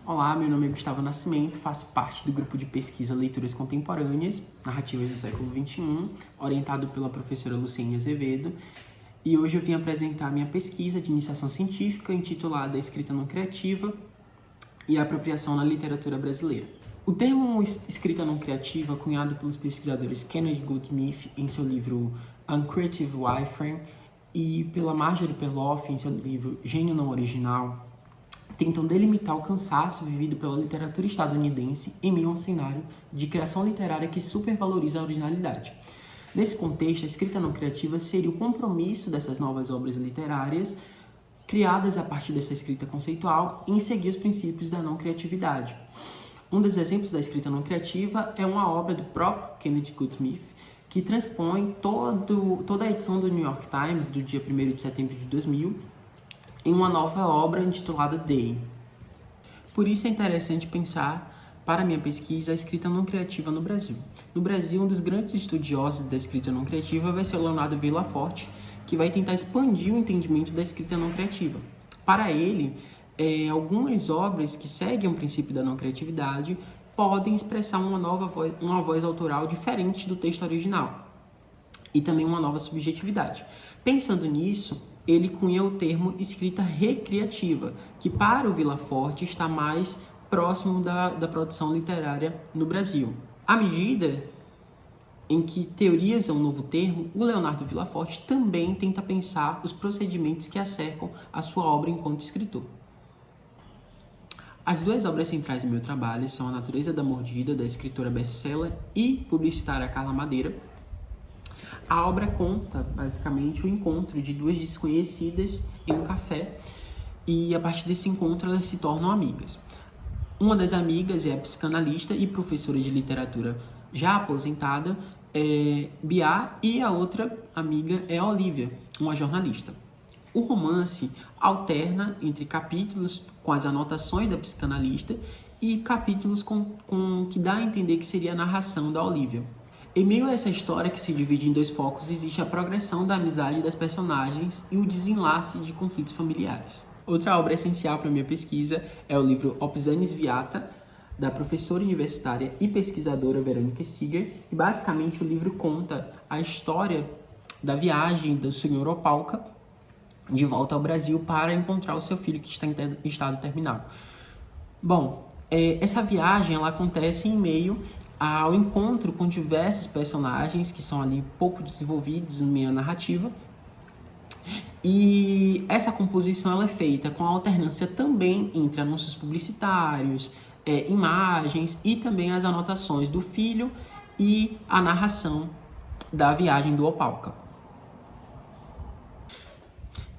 Olá, meu nome é Gustavo Nascimento, faço parte do grupo de pesquisa Leituras Contemporâneas, Narrativas do Século XXI, orientado pela professora Luciene Azevedo, e hoje eu vim apresentar minha pesquisa de iniciação científica intitulada Escrita Não Criativa e a Apropriação na Literatura Brasileira. O termo escrita não criativa, cunhado pelos pesquisadores Kennedy Goldsmith em seu livro Uncreative Wireframe e pela Marjorie Perloff em seu livro Gênio Não Original, tentam delimitar o cansaço vivido pela literatura estadunidense em meio a um cenário de criação literária que supervaloriza a originalidade. Nesse contexto, a escrita não criativa seria o compromisso dessas novas obras literárias criadas a partir dessa escrita conceitual em seguir os princípios da não criatividade. Um dos exemplos da escrita não criativa é uma obra do próprio Kennedy Goldsmith, que transpõe toda a edição do New York Times do dia 1º de setembro de 2000 em uma nova obra intitulada Day. Por isso é interessante pensar, para minha pesquisa, a escrita não criativa no Brasil. No Brasil, um dos grandes estudiosos da escrita não criativa vai ser o Leonardo Villaforte, que vai tentar expandir o entendimento da escrita não criativa. Para ele, algumas obras que seguem o princípio da não criatividade podem expressar uma voz autoral diferente do texto original e também uma nova subjetividade. Pensando nisso, ele cunha o termo escrita recreativa, que para o Villaforte está mais próximo da produção literária no Brasil. À medida em que teoriza um novo termo, o Leonardo Villaforte também tenta pensar os procedimentos que acercam a sua obra enquanto escritor. As duas obras centrais do meu trabalho são A Natureza da Mordida, da escritora best-seller e publicitária Carla Madeira. A obra conta, basicamente, o encontro de duas desconhecidas em um café e, a partir desse encontro, elas se tornam amigas. Uma das amigas é a psicanalista e professora de literatura já aposentada, Bia, e a outra amiga é a Olivia, uma jornalista. O romance alterna entre capítulos com as anotações da psicanalista e capítulos que dá a entender que seria a narração da Olivia. Em meio a essa história que se divide em dois focos, existe a progressão da amizade das personagens e o desenlace de conflitos familiares. Outra obra essencial para minha pesquisa é o livro Opsanis Viata, da professora universitária e pesquisadora Verônica Stiger, e basicamente o livro conta a história da viagem do Sr. Opalka de volta ao Brasil para encontrar o seu filho que está em estado terminal. Bom, essa viagem ela acontece em meio ao encontro com diversos personagens que são ali pouco desenvolvidos no meio da narrativa. E essa composição ela é feita com a alternância também entre anúncios publicitários, imagens e também as anotações do filho e a narração da viagem do Opalka.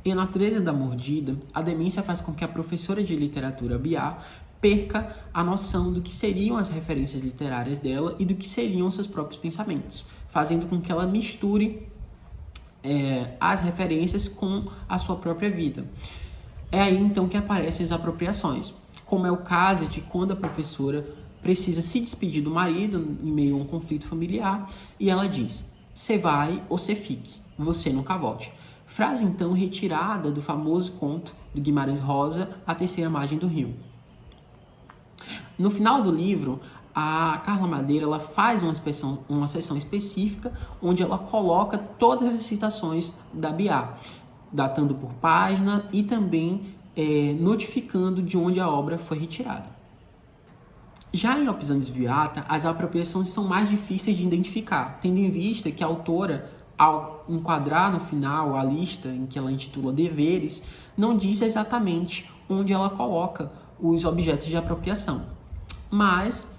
Em A Natureza da Mordida, a demência faz com que a professora de literatura Bia perca a noção do que seriam as referências literárias dela e do que seriam seus próprios pensamentos, fazendo com que ela misture as referências com a sua própria vida. É aí então que aparecem as apropriações, como é o caso de quando a professora precisa se despedir do marido em meio a um conflito familiar e ela diz: "Cê vai ou cê fique, você nunca volte". Frase então retirada do famoso conto do Guimarães Rosa, A Terceira Margem do Rio. No final do livro, a Carla Madeira ela faz uma seção específica onde ela coloca todas as citações da Bia, datando por página e também notificando de onde a obra foi retirada. Já em Opsanis Viata, as apropriações são mais difíceis de identificar, tendo em vista que a autora, ao enquadrar no final a lista em que ela intitula Deveres, não diz exatamente onde ela coloca os objetos de apropriação. Mas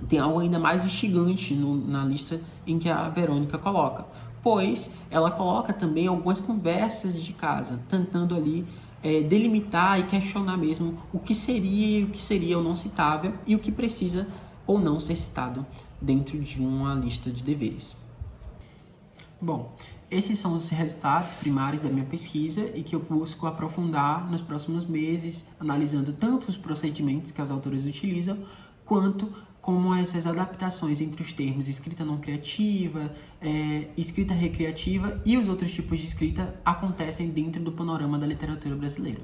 tem algo ainda mais instigante na lista em que a Verônica coloca, pois ela coloca também algumas conversas de casa, tentando ali delimitar e questionar mesmo o que seria ou não citável e o que precisa ou não ser citado dentro de uma lista de deveres. Bom, esses são os resultados primários da minha pesquisa e que eu busco aprofundar nos próximos meses, analisando tanto os procedimentos que as autoras utilizam, quanto como essas adaptações entre os termos escrita não criativa, escrita recreativa e os outros tipos de escrita acontecem dentro do panorama da literatura brasileira.